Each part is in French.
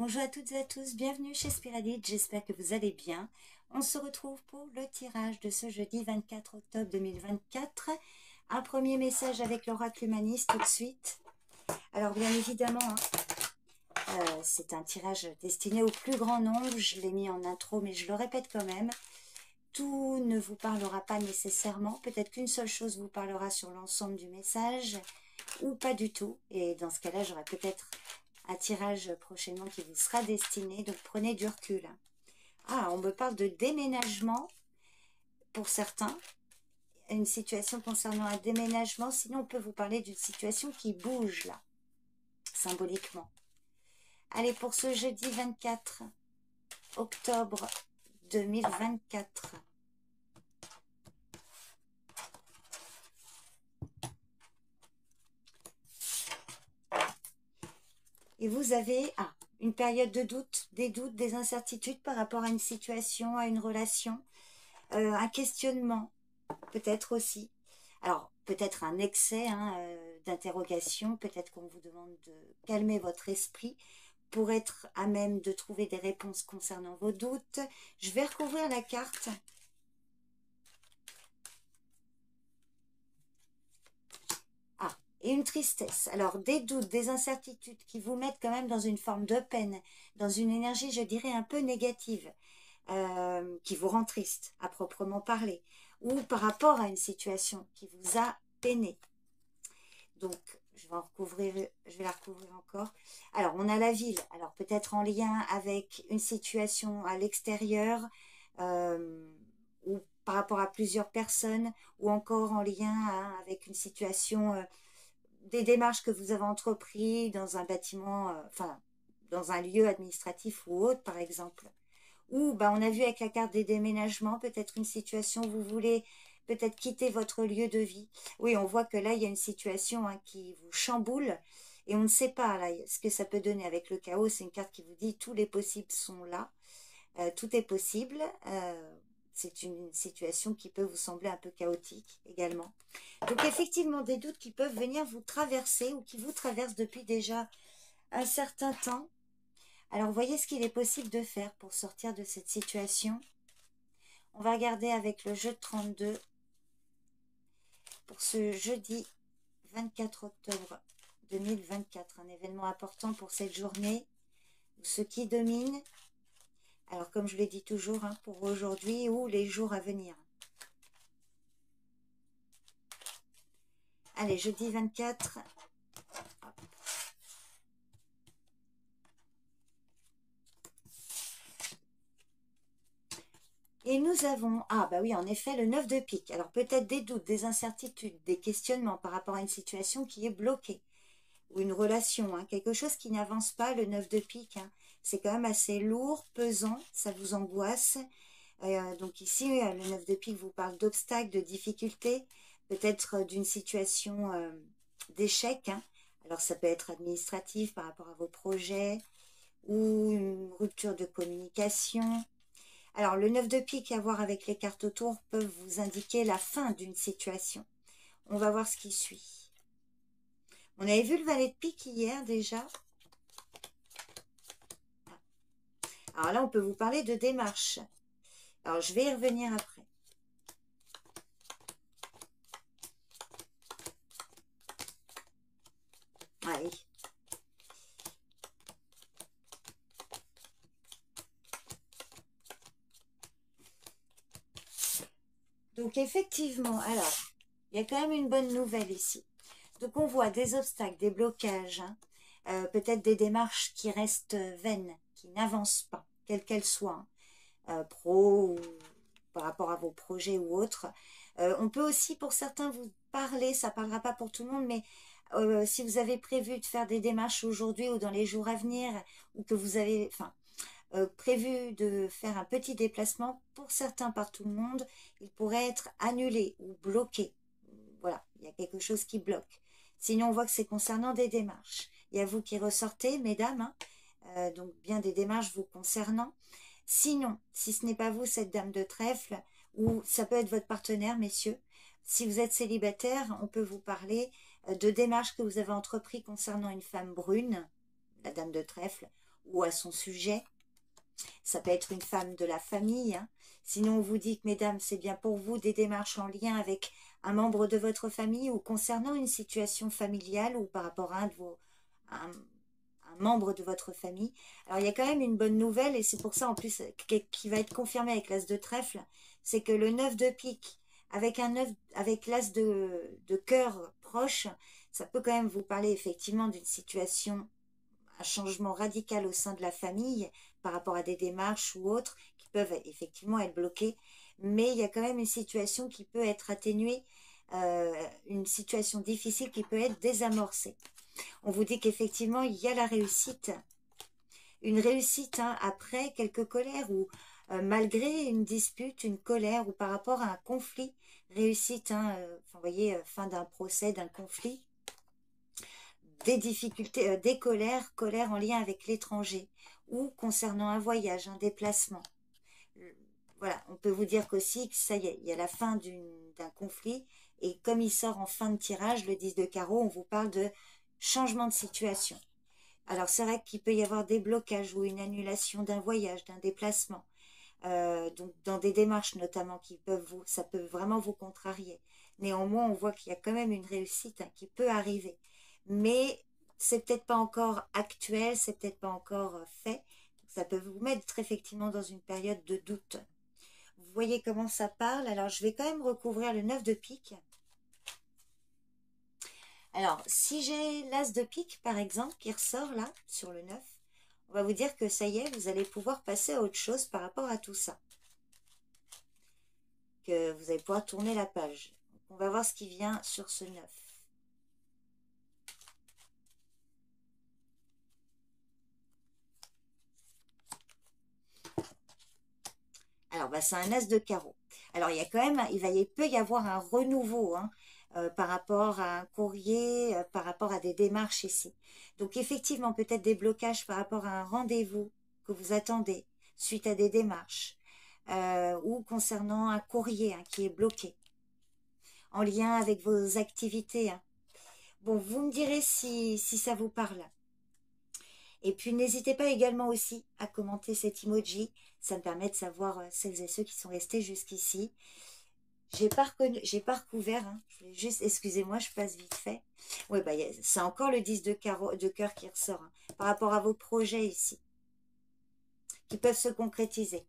Bonjour à toutes et à tous, bienvenue chez Spiradit, j'espère que vous allez bien. On se retrouve pour le tirage de ce jeudi 24 octobre 2024. Un premier message avec l'oracle humaniste tout de suite. Alors bien évidemment, c'est un tirage destiné au plus grand nombre, je l'ai mis en intro mais je le répète quand même. Tout ne vous parlera pas nécessairement, peut-être qu'une seule chose vous parlera sur l'ensemble du message ou pas du tout. Et dans ce cas-là, j'aurai peut-être un tirage prochainement qui vous sera destiné, donc prenez du recul. Ah, on me parle de déménagement pour certains, une situation concernant un déménagement, sinon on peut vous parler d'une situation qui bouge là, symboliquement. Allez, pour ce jeudi 24 octobre 2024. Et vous avez une période de doute, des doutes, des incertitudes par rapport à une situation, à une relation, un questionnement, peut-être aussi. Alors, peut-être un excès d'interrogation, peut-être qu'on vous demande de calmer votre esprit pour être à même de trouver des réponses concernant vos doutes. Je vais recouvrir la carte. Et une tristesse. Alors, des doutes, des incertitudes qui vous mettent quand même dans une forme de peine, dans une énergie, je dirais, un peu négative, qui vous rend triste, à proprement parler, ou par rapport à une situation qui vous a peiné. Donc, je vais la recouvrir encore. Alors, on a la ville. Alors, peut-être en lien avec une situation à l'extérieur, ou par rapport à plusieurs personnes, ou encore en lien avec une situation... des démarches que vous avez entreprises dans un bâtiment, dans un lieu administratif ou autre, par exemple. Ou, on a vu avec la carte des déménagements, peut-être une situation où vous voulez peut-être quitter votre lieu de vie. Oui, on voit que là, il y a une situation qui vous chamboule et on ne sait pas là, ce que ça peut donner avec le chaos. C'est une carte qui vous dit tous les possibles sont là. Tout est possible. C'est une situation qui peut vous sembler un peu chaotique également. Donc effectivement, des doutes qui peuvent venir vous traverser ou qui vous traversent depuis déjà un certain temps. Alors voyez ce qu'il est possible de faire pour sortir de cette situation. On va regarder avec le jeu de 32 pour ce jeudi 24 octobre 2024. Un événement important pour cette journée. Ce qui domine. Alors comme je l'ai dit toujours, pour aujourd'hui ou les jours à venir. Allez, jeudi 24. Et nous avons, oui, en effet, le 9 de pique. Alors peut-être des doutes, des incertitudes, des questionnements par rapport à une situation qui est bloquée. Ou une relation, quelque chose qui n'avance pas, le 9 de pique. C'est quand même assez lourd, pesant, ça vous angoisse. Donc ici, le 9 de pique vous parle d'obstacles, de difficultés, peut-être d'une situation d'échec. Alors ça peut être administratif par rapport à vos projets ou une rupture de communication. Alors le 9 de pique à voir avec les cartes autour peuvent vous indiquer la fin d'une situation. On va voir ce qui suit. On avait vu le valet de pique hier déjà. Alors là, on peut vous parler de démarche. Alors, je vais y revenir après. Allez. Donc, effectivement, alors, il y a quand même une bonne nouvelle ici. Donc, on voit des obstacles, des blocages, peut-être des démarches qui restent vaines, qui n'avancent pas, quelles qu'elles soient, pro ou par rapport à vos projets ou autres. On peut aussi, pour certains, vous parler, ça ne parlera pas pour tout le monde, mais si vous avez prévu de faire des démarches aujourd'hui ou dans les jours à venir, ou que vous avez prévu de faire un petit déplacement, pour certains par tout le monde, il pourrait être annulé ou bloqué. Voilà, il y a quelque chose qui bloque. Sinon, on voit que c'est concernant des démarches. Il y a vous qui ressortez, mesdames, donc bien des démarches vous concernant. Sinon, si ce n'est pas vous, cette dame de trèfle, ou ça peut être votre partenaire, messieurs, si vous êtes célibataire, on peut vous parler de démarches que vous avez entreprises concernant une femme brune, la dame de trèfle, ou à son sujet. Ça peut être une femme de la famille. Hein. Sinon, on vous dit que, mesdames, c'est bien pour vous des démarches en lien avec un membre de votre famille ou concernant une situation familiale ou par rapport à un membre de votre famille. Alors, il y a quand même une bonne nouvelle et c'est pour ça, en plus, qui va être confirmée avec l'as de trèfle, c'est que le 9 de pique, avec avec l'as de cœur proche, ça peut quand même vous parler effectivement d'une situation, un changement radical au sein de la famille par rapport à des démarches ou autres qui peuvent effectivement être bloquées, mais il y a quand même une situation qui peut être atténuée, une situation difficile qui peut être désamorcée. On vous dit qu'effectivement il y a la réussite, une réussite hein, après quelques colères ou malgré une dispute, une colère ou par rapport à un conflit, réussite, hein, vous voyez, fin d'un procès, d'un conflit, des difficultés, des colères en lien avec l'étranger ou concernant un voyage, un déplacement. Voilà, on peut vous dire qu'aussi que ça y est, il y a la fin d'un conflit et comme il sort en fin de tirage, le 10 de carreau, on vous parle de changement de situation. Alors c'est vrai qu'il peut y avoir des blocages ou une annulation d'un voyage, d'un déplacement, donc dans des démarches notamment ça peut vraiment vous contrarier. Néanmoins, on voit qu'il y a quand même une réussite hein, qui peut arriver. Mais c'est peut-être pas encore actuel, c'est peut-être pas encore fait. Ça peut vous mettre effectivement dans une période de doute. Vous voyez comment ça parle. Alors, je vais quand même recouvrir le 9 de pique. Alors, si j'ai l'as de pique, par exemple, qui ressort là, sur le 9, on va vous dire que ça y est, vous allez pouvoir passer à autre chose par rapport à tout ça. Que vous allez pouvoir tourner la page. Donc, on va voir ce qui vient sur ce 9. Alors, bah, c'est un as de carreau. Alors, il y a quand même, il peut y avoir un renouveau hein, par rapport à un courrier, par rapport à des démarches ici. Donc, effectivement, peut-être des blocages par rapport à un rendez-vous que vous attendez suite à des démarches ou concernant un courrier hein, qui est bloqué en lien avec vos activités. Hein. Bon, vous me direz si ça vous parle. Et puis n'hésitez pas également aussi à commenter cet emoji. Ça me permet de savoir celles et ceux qui sont restés jusqu'ici. J'ai pas recouvert. Hein. Je voulais juste, excusez-moi, je passe vite fait. Oui, bah, c'est encore le 10 de cœur qui ressort. Hein, par rapport à vos projets ici. Qui peuvent se concrétiser.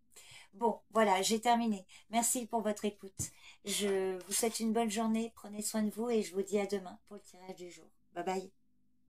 Bon, voilà, j'ai terminé. Merci pour votre écoute. Je vous souhaite une bonne journée. Prenez soin de vous et je vous dis à demain pour le tirage du jour. Bye bye.